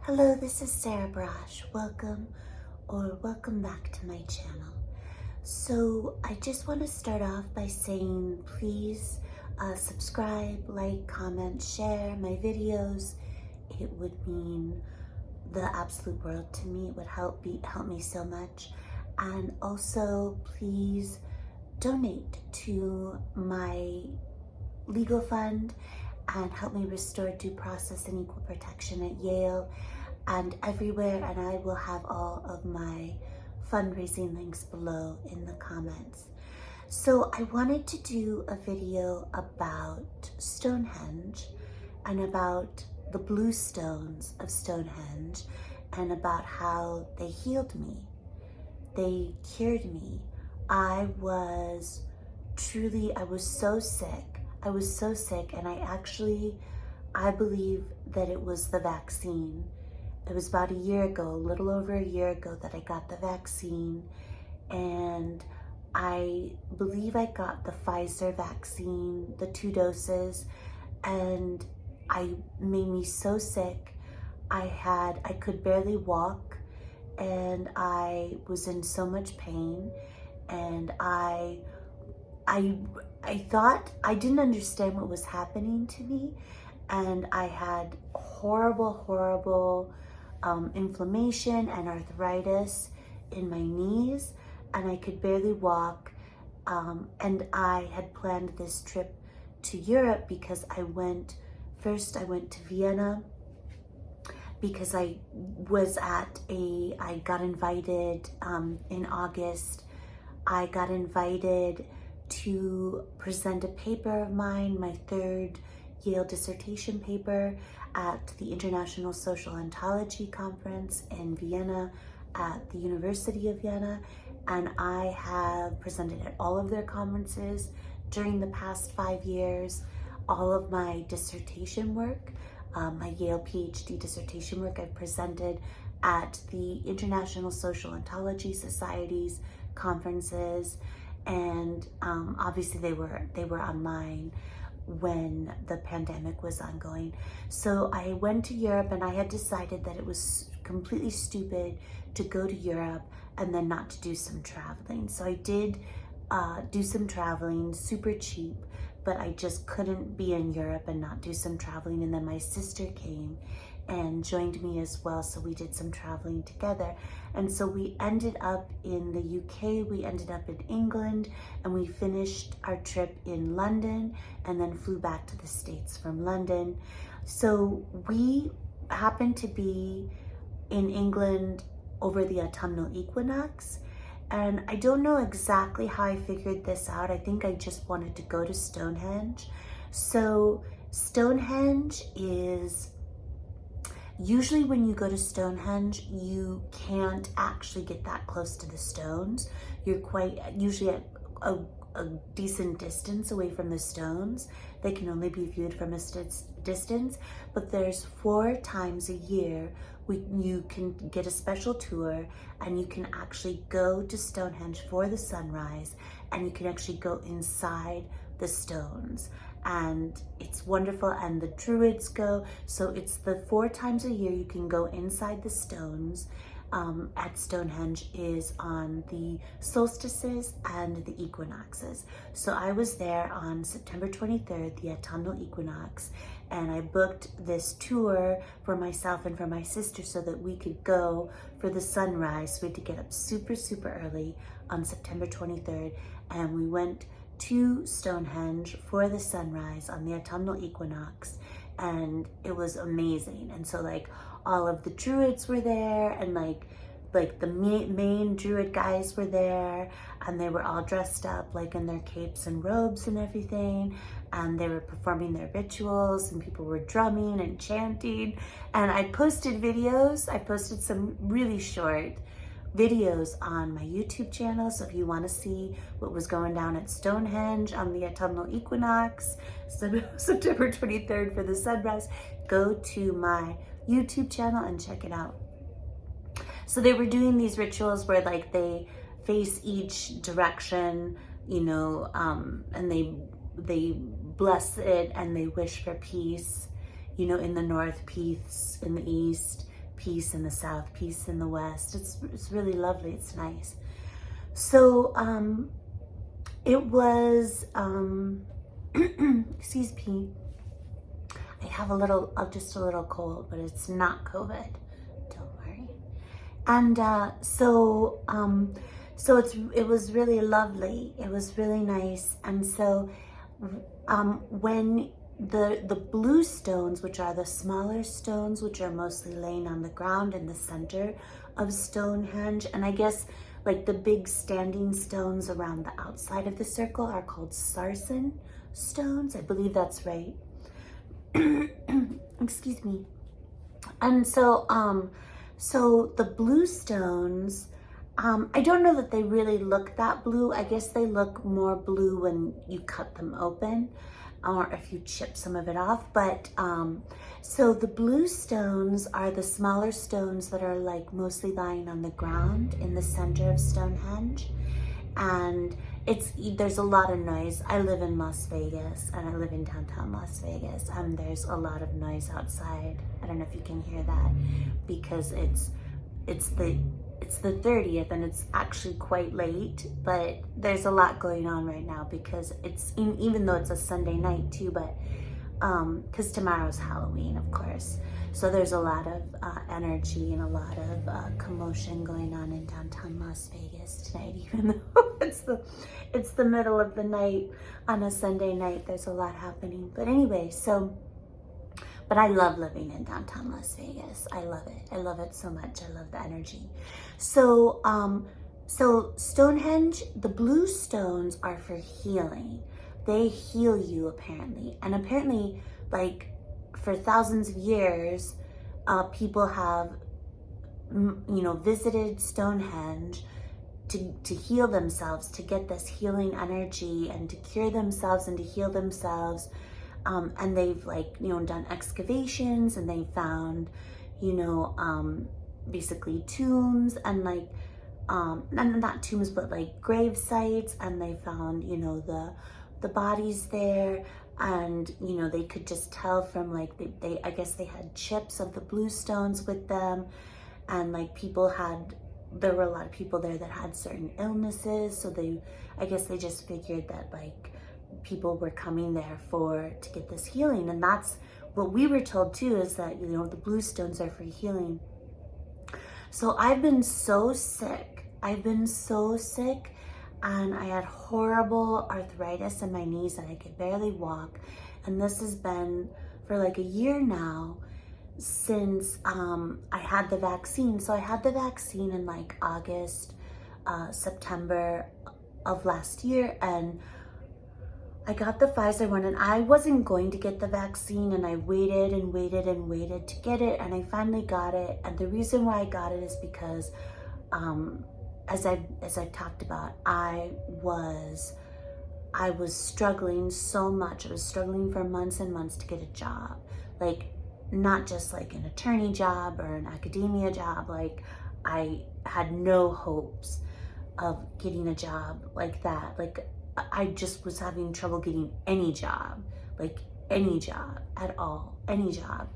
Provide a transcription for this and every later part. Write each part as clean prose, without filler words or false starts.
Hello, this is Sarah Brosh. Welcome back to my channel. So I just want to start off by saying please subscribe, like, comment, share my videos. It would mean the absolute world to me. It would help me so much. And also please donate to my legal fund and help me restore due process and equal protection at Yale and everywhere, and I will have all of my fundraising links below in the comments. So I wanted to do a video about Stonehenge and about the blue stones of Stonehenge and about how they healed me. They cured me. I was so sick. I was so sick, and I believe that it was the vaccine. It was about a little over a year ago that I got the vaccine, and I believe I got the Pfizer vaccine, the 2 doses, and I made me so sick. I could barely walk, and I was in so much pain, and I thought I didn't understand what was happening to me, and I had horrible inflammation and arthritis in my knees, and I could barely walk. And I had planned this trip to Europe because I went to Vienna because I got invited in August. I got invited to present a paper of mine, my 3rd Yale dissertation paper, at the International Social Ontology Conference in Vienna at the University of Vienna, and I have presented at all of their conferences during the past 5 years. All of my dissertation work, my Yale PhD dissertation work, I've presented at the International Social Ontology Society's conferences, and obviously they were online when the pandemic was ongoing. So I went to Europe, and I had decided that it was completely stupid to go to Europe and then not to do some traveling. So I did do some traveling, super cheap, but I just couldn't be in Europe and not do some traveling. And then my sister came and joined me as well, so we did some traveling together. And so we ended up in the UK, we ended up in England, and we finished our trip in London and then flew back to the States from London. So we happened to be in England over the autumnal equinox, and I don't know exactly how I figured this out. I think I just wanted to go to Stonehenge. So Stonehenge is, usually when you go to Stonehenge, you can't actually get that close to the stones. You're usually at a decent distance away from the stones. They can only be viewed from a distance, but there's 4 times a year you can get a special tour, and you can actually go to Stonehenge for the sunrise, and you can actually go inside the stones, and it's wonderful. And the Druids go, so it's the 4 times a year you can go inside the stones at Stonehenge is on the solstices and the equinoxes. So I was there on September 23rd, the autumnal equinox, and I booked this tour for myself and for my sister so that we could go for the sunrise. So we had to get up super early on September 23rd, and we went to Stonehenge for the sunrise on the autumnal equinox, and it was amazing. And so like all of the Druids were there, and like the main Druid guys were there, and they were all dressed up like in their capes and robes and everything, and they were performing their rituals, and people were drumming and chanting. And I posted videos. I posted some really short videos on my YouTube channel, so if you want to see what was going down at Stonehenge on the autumnal equinox, September 23rd for the sunrise, go to my YouTube channel and check it out. So they were doing these rituals where like they face each direction, you know, and they bless it and they wish for peace, you know, in the north, peace, in the east, peace in the south, peace in the west. It's really lovely. It's nice. So it was, excuse me, I have just a little cold, but it's not COVID. Don't worry. And so it was really lovely. It was really nice. And so when the blue stones, which are the smaller stones, which are mostly laying on the ground in the center of Stonehenge, and I guess like the big standing stones around the outside of the circle are called sarsen stones. I believe that's right. Excuse me. And so so the blue stones, I don't know that they really look that blue. I guess they look more blue when you cut them open, or if you chip some of it off. But so the blue stones are the smaller stones that are like mostly lying on the ground in the center of Stonehenge. And there's a lot of noise. I live in Las Vegas, and I live in downtown Las Vegas, and there's a lot of noise outside. I don't know if you can hear that, because it's the 30th and it's actually quite late, but there's a lot going on right now because even though it's a Sunday night too, but because tomorrow's Halloween, of course. So there's a lot of energy and a lot of commotion going on in downtown Las Vegas tonight, even though it's the middle of the night on a Sunday night. There's a lot happening. But anyway, but I love living in downtown Las Vegas. I love it. I love it so much. I love the energy. So, so Stonehenge, the blue stones are for healing. They heal you apparently. And apparently, like for thousands of years, people have, visited Stonehenge to heal themselves, to get this healing energy and to cure themselves and to heal themselves. And they've done excavations, and they found, basically tombs and not tombs, but like grave sites, and they found, the bodies there, and, they could just tell from I guess they had chips of the blue stones with them, and there were a lot of people there that had certain illnesses, so I guess they just figured that people were coming there to get this healing. And that's what we were told too, is that the blue stones are for healing. So I've been so sick, and I had horrible arthritis in my knees, and I could barely walk, and this has been for like a year now since I had the vaccine. So I had the vaccine in August, September of last year, and I got the Pfizer one, and I wasn't going to get the vaccine, and I waited and waited and waited to get it, and I finally got it. And the reason why I got it is because, as I've talked about, I was struggling so much. I was struggling for months and months to get a job, not just an attorney job or an academia job. I had no hopes of getting a job like that. I just was having trouble getting any job at all, any job.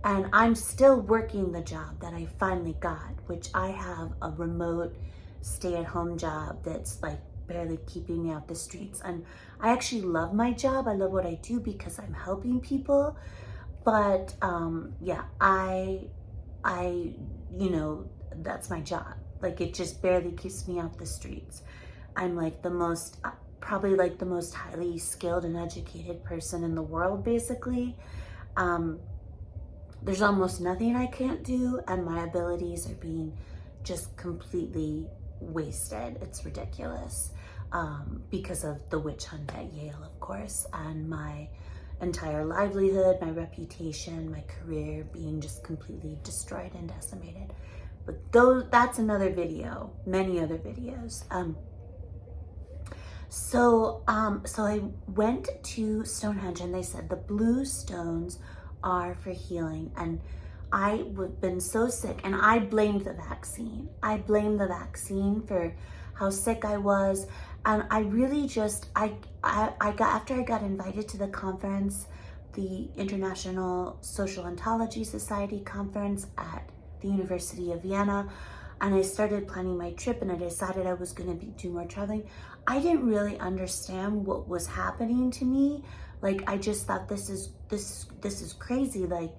And I'm still working the job that I finally got, which I have a remote stay-at-home job that's barely keeping me off the streets. And I actually love my job. I love what I do because I'm helping people. But yeah, I that's my job. It just barely keeps me off the streets. I'm probably the most highly skilled and educated person in the world, basically. There's almost nothing I can't do, and my abilities are being just completely wasted. It's ridiculous, because of the witch hunt at Yale, of course, and my entire livelihood, my reputation, my career being just completely destroyed and decimated. But that's another video, many other videos. So I went to Stonehenge, and they said the blue stones are for healing. And I've been so sick, and I blamed the vaccine. I blamed the vaccine for how sick I was. And I really just, after I got invited to the conference, the International Social Ontology Society conference at the University of Vienna, and I started planning my trip, and I decided I was going to do more traveling. I didn't really understand what was happening to me. Like, I just thought, this is crazy. Like,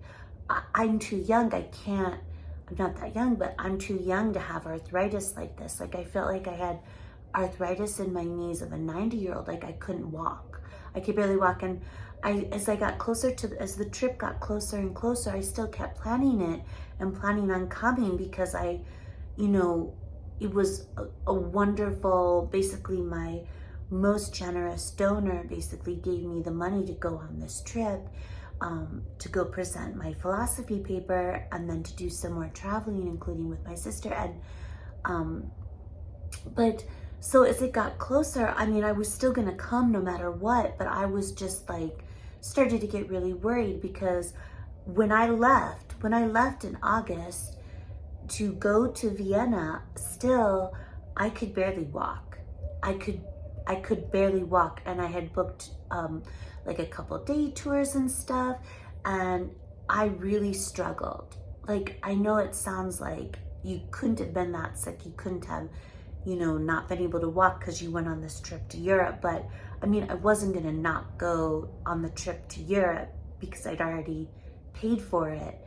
I'm too young. I'm not that young, but I'm too young to have arthritis like this. Like, I felt like I had arthritis in my knees of a 90-year-old. Like, I couldn't walk. I could barely walk. And as the trip got closer and closer, I still kept planning it and planning on coming, because it was a wonderful, basically my most generous donor basically gave me the money to go on this trip, to go present my philosophy paper, and then to do some more traveling, including with my sister. And but so as it got closer, I mean, I was still gonna come no matter what, but I was just like, started to get really worried, because when I left in August to go to Vienna, still I could barely walk. I could barely walk, and I had booked like a couple day tours and stuff, and I really struggled. Like, I know it sounds like you couldn't have been that sick, you couldn't have, not been able to walk because you went on this trip to Europe, but I mean, I wasn't gonna not go on the trip to Europe because I'd already paid for it.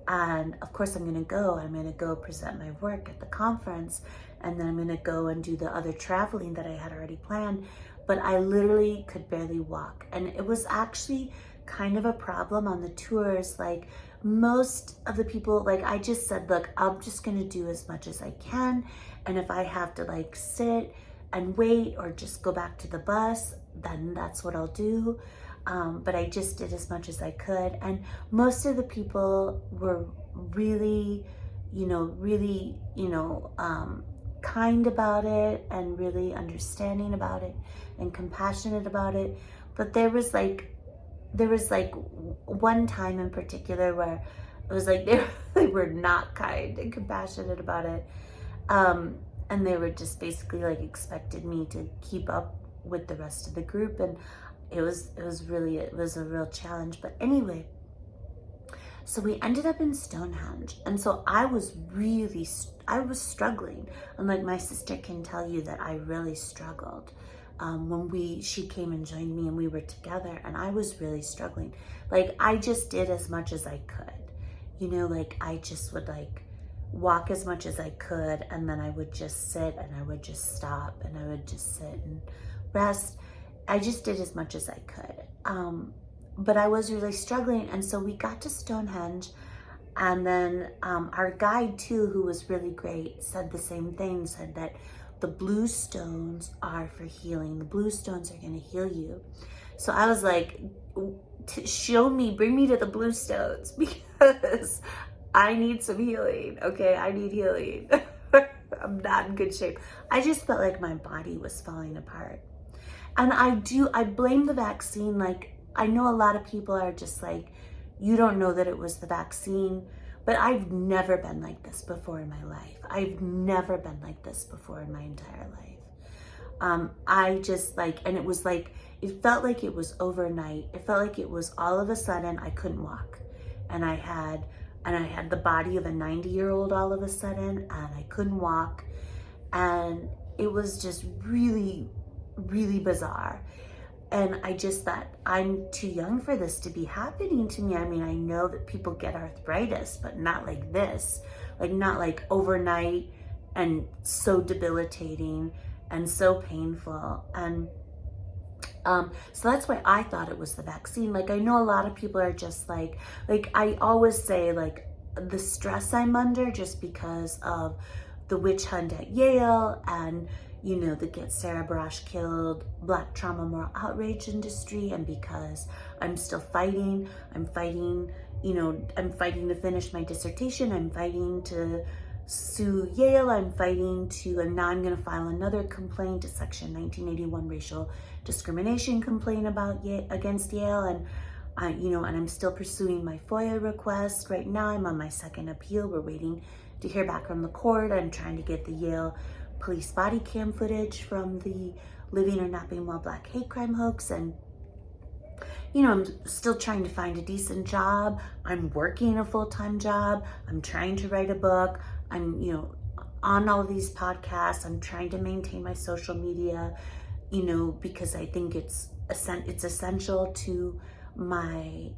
And of course I'm gonna go present my work at the conference, and then I'm gonna go and do the other traveling that I had already planned. But I literally could barely walk. And it was actually kind of a problem on the tours. Like, most of the people, like, I just said, look, I'm just gonna do as much as I can. And if I have to like sit and wait or just go back to the bus, then that's what I'll do. But I just did as much as I could. And most of the people were really, kind about it, and really understanding about it, and compassionate about it. But there was like one time in particular where it was like they were not kind and compassionate about it. And they were just basically like expected me to keep up with the rest of the group, and it was a real challenge. But anyway, so we ended up in Stonehenge, and so I was struggling, and like my sister can tell you that I really struggled when she came and joined me and we were together, and I was really struggling. Like, I just did as much as I could, like I just would like walk as much as I could, and then I would just sit, and I would just stop, and I would just sit and rest. I just did as much as I could. But I was really struggling. And so we got to Stonehenge, and then our guide too, who was really great, said the same thing, said that the blue stones are for healing. The blue stones are gonna heal you. So I was like, bring me to the blue stones, because I need some healing, okay? I need healing. I'm not in good shape. I just felt like my body was falling apart. And I blame the vaccine. Like, I know a lot of people are just like, you don't know that it was the vaccine, but I've never been like this before in my life. I've never been like this before in my entire life. I just like, and it was like, it felt like it was overnight. It felt like it was all of a sudden I couldn't walk. And I had the body of a 90-year-old all of a sudden, and I couldn't walk. And it was just really, really bizarre. And I just thought, I'm too young for this to be happening to me. I mean, I know that people get arthritis, but not like this. Like, not like overnight, and so debilitating and so painful. And so that's why I thought it was the vaccine. Like, I know a lot of people are just like I always say, like, the stress I'm under just because of the witch hunt at Yale, and the Get Sarah Barash Killed Black Trauma Moral Outrage industry, and because I'm still fighting. I'm fighting to finish my dissertation. I'm fighting to sue Yale. I'm fighting to, and now I'm going to file another complaint, a Section 1981 racial discrimination complaint against Yale, and and I'm still pursuing my FOIA request. Right now, I'm on my second appeal. We're waiting to hear back from the court. I'm trying to get the Yale police body cam footage from the Living or Not Being Well Black hate crime hoax. And, I'm still trying to find a decent job. I'm working a full-time job. I'm trying to write a book. I'm, on all of these podcasts. I'm trying to maintain my social media, because I think it's essential to my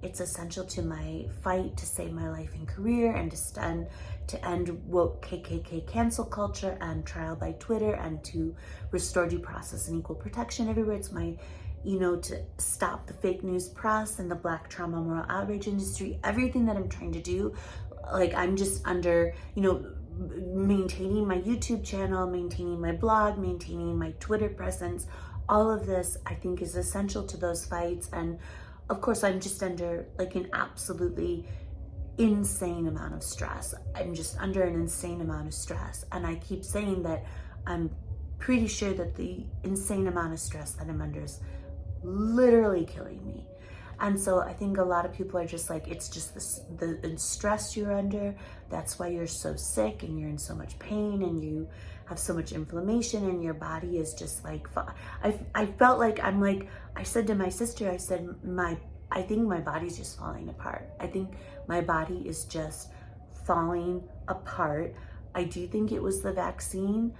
fight to save my life and career, and to end woke KKK cancel culture and trial by Twitter, and to restore due process and equal protection everywhere. It's my, to stop the fake news press and the Black trauma moral outrage industry. Everything that I'm trying to do, like, I'm just under, maintaining my YouTube channel, maintaining my blog, maintaining my Twitter presence. All of this, I think, is essential to those fights. And of course, I'm just under like an absolutely insane amount of stress. I'm just under an insane amount of stress. And I keep saying that I'm pretty sure that the insane amount of stress that I'm under is literally killing me. And so I think a lot of people are just like, it's just the stress you're under. That's why you're so sick and you're in so much pain and you have so much inflammation and your body is just like, I felt like, I said to my sister, I said, I think my body's just falling apart. I think my body is just falling apart. I do think it was the vaccine.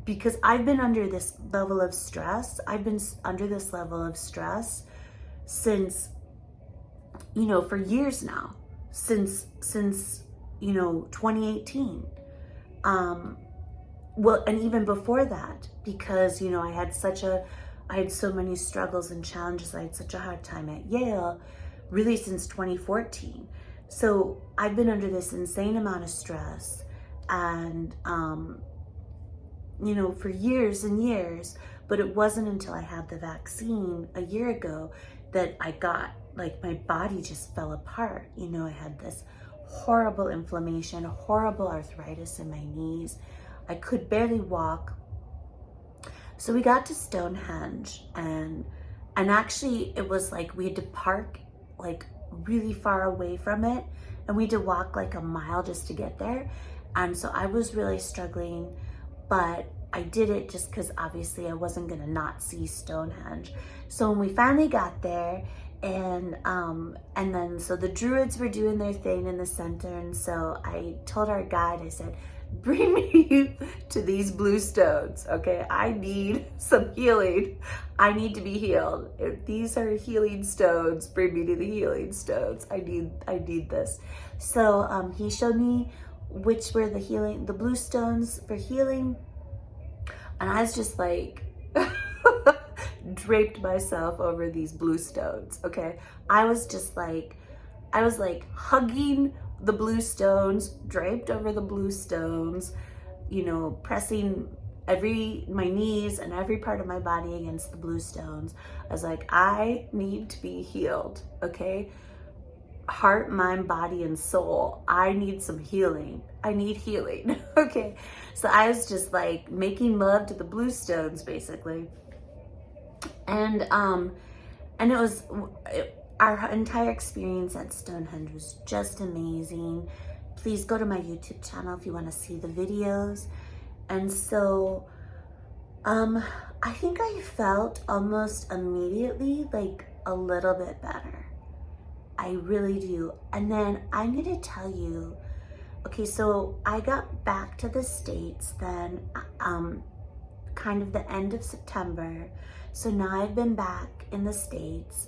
Because I've been under this level of stress. I've been under this level of stress since, for years now, since 2018. Well, and even before that, because, I had so many struggles and challenges. I had such a hard time at Yale, really since 2014. So I've been under this insane amount of stress and, for years and years, but it wasn't until I had the vaccine a year ago that I got, like, my body just fell apart. I had this horrible inflammation, horrible arthritis in my knees. I could barely walk. So we got to Stonehenge, and actually it was like we had to park like really far away from it, and we had to walk like a mile just to get there. And so I was really struggling, but I did it just because obviously I wasn't gonna not see Stonehenge. So when we finally got there, and then so the Druids were doing their thing in the center, and so I told our guide, I said, bring me to these blue stones, okay? I need some healing. I need to be healed. If these are healing stones, bring me to the healing stones. I need this. So he showed me which were the blue stones for healing. And I was just like, draped myself over these blue stones, okay? I was hugging the blue stones, draped over the blue stones, pressing my knees and every part of my body against the blue stones. I was like, I need to be healed, okay? Heart, mind, body, and soul. I need some healing. I need healing, okay? So I was just like making love to the blue stones, basically. And it was, our entire experience at Stonehenge was just amazing. Please go to my YouTube channel if you want to see the videos. And so, I think I felt almost immediately like a little bit better. I really do. And then I'm going to tell you, okay, so I got back to the States then, kind of the end of September. So now I've been back in the States,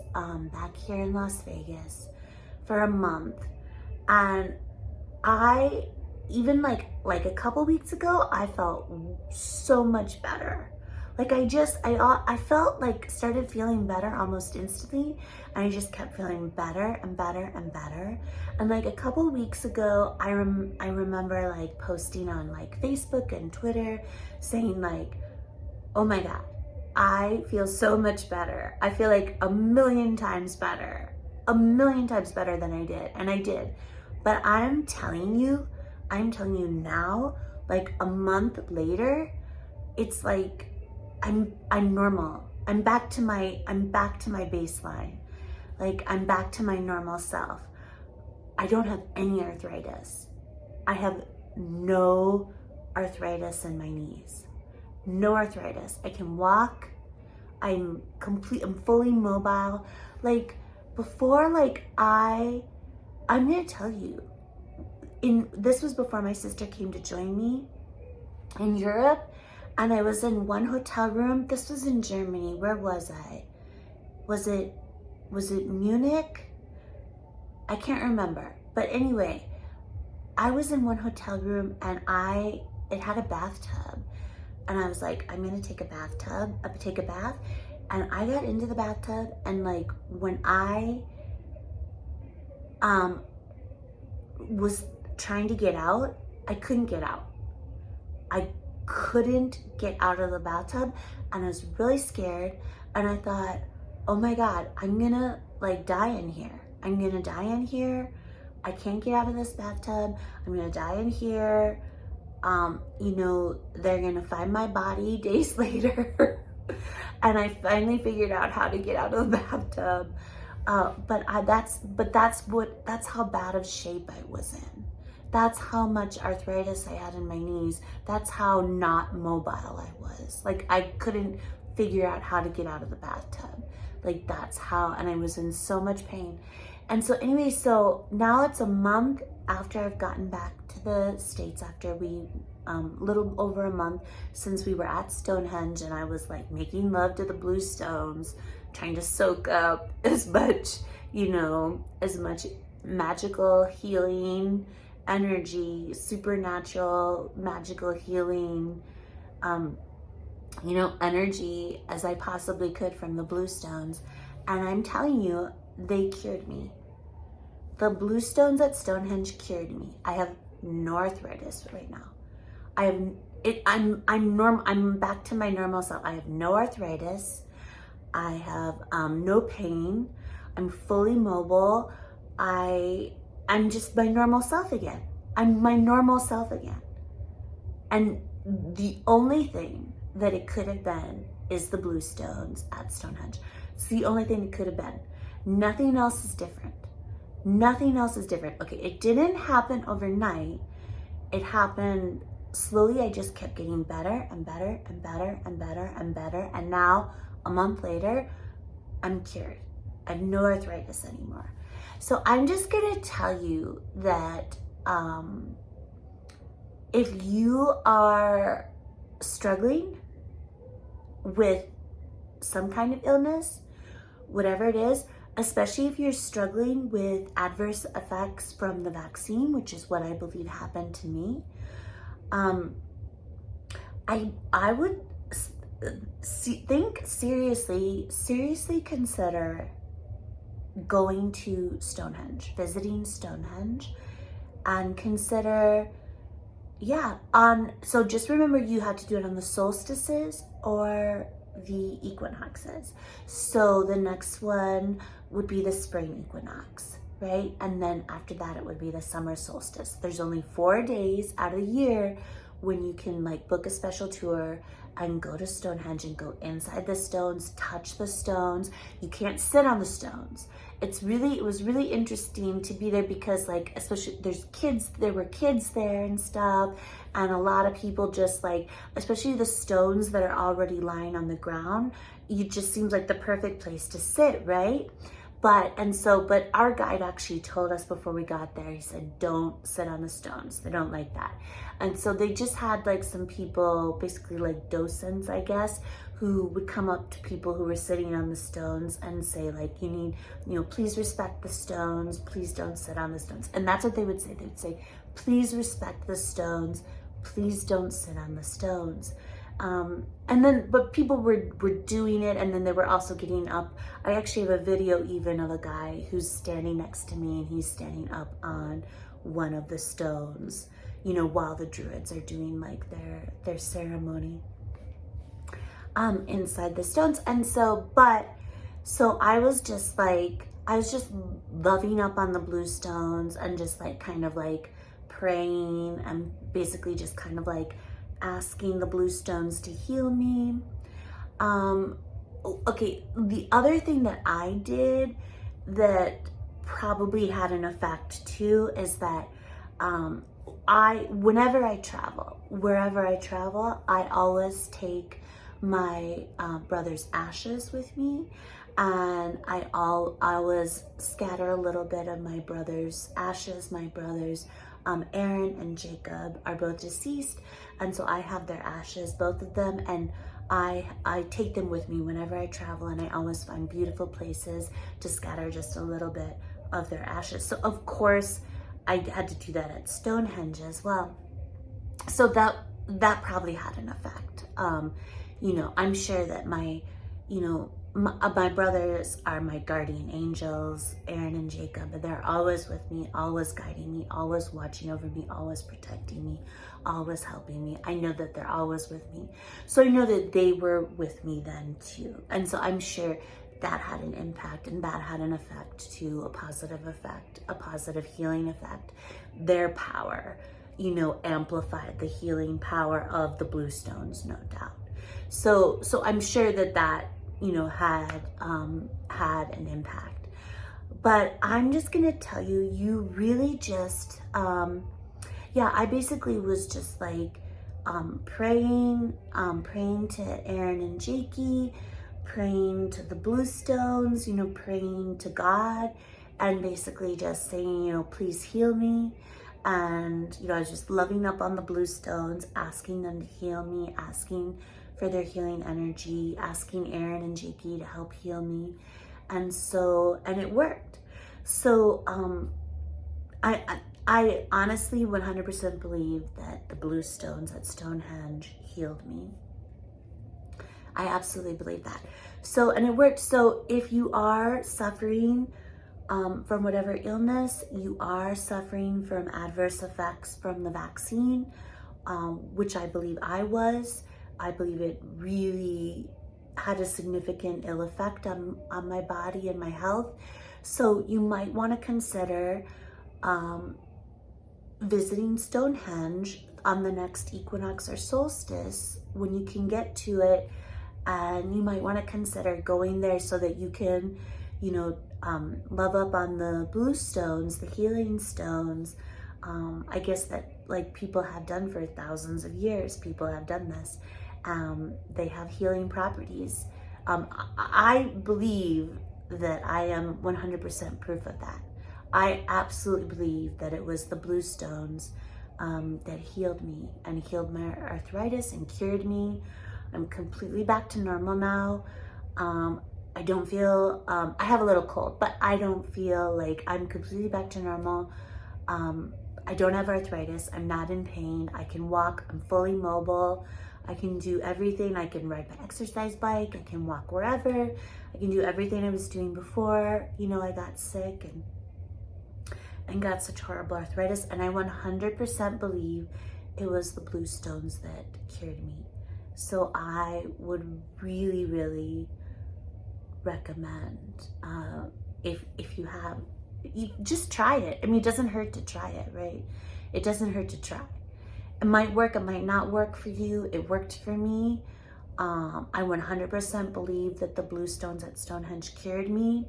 back here in Las Vegas for a month. And I, even like a couple weeks ago, I felt so much better. Like I felt like started feeling better almost instantly. And I just kept feeling better and better and better. And like a couple weeks ago, I remember like posting on like Facebook and Twitter saying like, oh my God, I feel so much better. I feel like a million times better than I did. And I did. But I'm telling you now, like a month later, it's like I'm normal. I'm back to my baseline. Like I'm back to my normal self. I don't have any arthritis. I have no arthritis in my knees. No arthritis. I can walk. I'm fully mobile. Like before, like I'm gonna tell you, this was before my sister came to join me in Europe, and I was in one hotel room. This was in Germany. Where was I? Was it Munich? I can't remember. But anyway, I was in one hotel room and it had a bathtub. And I was like, I'm gonna take a bath. And I got into the bathtub, and like when I was trying to get out, I couldn't get out. I couldn't get out of the bathtub, and I was really scared, and I thought, oh my God, I'm gonna like die in here. I'm gonna die in here. I can't get out of this bathtub. I'm gonna die in here. They're gonna find my body days later. And I finally figured out how to get out of the bathtub. That's how bad of shape I was in. That's how much arthritis I had in my knees. That's how not mobile I was. Like I couldn't figure out how to get out of the bathtub. Like that's how, and I was in so much pain. And so anyway, so now it's a month after I've gotten back to the States, after little over a month since we were at Stonehenge, and I was like making love to the blue stones, trying to soak up as much magical healing energy, supernatural magical healing, energy as I possibly could from the blue stones. And I'm telling you, they cured me. The blue stones at Stonehenge cured me. I have no arthritis right now. I'm back to my normal self. I have no arthritis. I have no pain. I'm fully mobile. I'm just my normal self again. I'm my normal self again. And the only thing that it could have been is the blue stones at Stonehenge. It's the only thing it could have been. Nothing else is different. Nothing else is different. Okay, it didn't happen overnight. It happened slowly. I just kept getting better and better and better and better and better. And now, a month later, I'm cured. I have no arthritis anymore. So I'm just gonna tell you that if you are struggling with some kind of illness, whatever it is, especially if you're struggling with adverse effects from the vaccine, which is what I believe happened to me, I would think seriously consider going to Stonehenge, visiting Stonehenge, and consider, so just remember you have to do it on the solstices or the equinoxes. So the next one would be the spring equinox, right? And then after that, it would be the summer solstice. There's only 4 days out of the year when you can like book a special tour and go to Stonehenge and go inside the stones, touch the stones. You can't sit on the stones. It was really interesting to be there because like, especially there were kids there and stuff. And a lot of people just like, especially the stones that are already lying on the ground, it just seems like the perfect place to sit, right? But our guide actually told us before we got there, he said, don't sit on the stones. They don't like that. And so they just had like some people, basically like docents, I guess, who would come up to people who were sitting on the stones and say like, please respect the stones. Please don't sit on the stones. And that's what they would say. They would say, please respect the stones. Please don't sit on the stones. But people were doing it, and then they were also getting up. I actually have a video even of a guy who's standing next to me, and he's standing up on one of the stones, while the druids are doing like their ceremony inside the stones. And so I was just loving up on the blue stones and just like kind of like praying and basically just kind of like asking the blue stones to heal me. Okay, the other thing that I did that probably had an effect too is that whenever I travel, wherever I travel, I always take my brother's ashes with me, and I always scatter a little bit of my brother's ashes. My brothers Aaron and Jacob are both deceased, and so I have their ashes, both of them, and I take them with me whenever I travel, and I always find beautiful places to scatter just a little bit of their ashes. So of course I had to do that at Stonehenge as well. So that probably had an effect. You know, I'm sure that my brothers are my guardian angels, Aaron and Jacob, and they're always with me, always guiding me, always watching over me, always protecting me, always helping me. I know that they're always with me. So I know that they were with me then too. And so I'm sure that had an impact, and that had an effect too, a positive effect, a positive healing effect. Their power, you know, amplified the healing power of the blue stones, no doubt. So I'm sure that you know, had an impact. But I'm just gonna tell you, you really just, yeah, I basically was just like praying to Aaron and Jakey, praying to the blue stones, you know, praying to God, and basically just saying, you know, please heal me. And, you know, I was just loving up on the blue stones, asking them to heal me, asking for their healing energy, asking Aaron and Jakey to help heal me. And it worked. So I honestly 100% believe that the blue stones at Stonehenge healed me. I absolutely believe that. So, and it worked. So if you are suffering from whatever illness, you are suffering from adverse effects from the vaccine, which I believe I was. I believe it really had a significant ill effect on my body and my health. So you might want to consider visiting Stonehenge on the next equinox or solstice when you can get to it. And you might want to consider going there so that you can, you know, love up on the blue stones, the healing stones. I guess that like people have done for thousands of years, people have done this. They have healing properties. I believe that I am 100% proof of that. I absolutely believe that it was the blue stones that healed me and healed my arthritis and cured me. I'm completely back to normal now. I don't feel, I have a little cold, but I don't feel like I'm completely back to normal. I don't have arthritis. I'm not in pain. I can walk. I'm fully mobile. I can do everything. I can ride my exercise bike. I can walk wherever. I can do everything I was doing before, you know, I got sick and got such horrible arthritis. And I 100% believe it was the blue stones that cured me. So I would really, really recommend, if you just try it. I mean, it doesn't hurt to try it, right? It doesn't hurt to try. It might work, it might not work for you. It worked for me. I 100% believe that the blue stones at Stonehenge cured me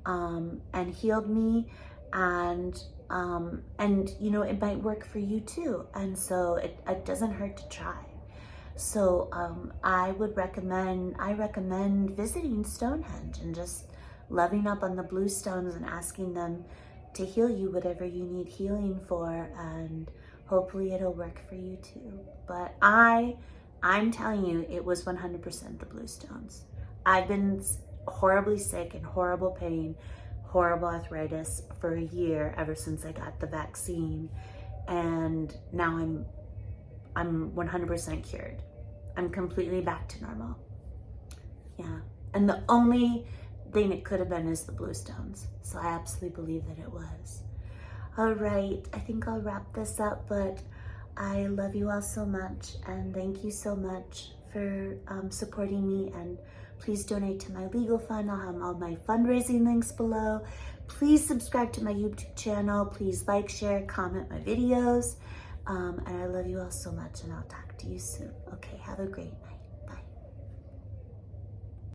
and healed me, and you know, it might work for you too. And so it doesn't hurt to try. So I recommend visiting Stonehenge and just loving up on the blue stones and asking them to heal you whatever you need healing for, and hopefully it'll work for you too. But I'm telling you, it was 100% the blue stones. I've been horribly sick and horrible pain, horrible arthritis for a year ever since I got the vaccine, and now I'm 100% cured. I'm completely back to normal. Yeah. And the only thing it could have been is the blue stones. So I absolutely believe that it was. All right. I think I'll wrap this up, but I love you all so much. And thank you so much for supporting me. And please donate to my legal fund. I'll have all my fundraising links below. Please subscribe to my YouTube channel. Please like, share, comment my videos. And I love you all so much, and I'll talk to you soon. Okay, have a great night.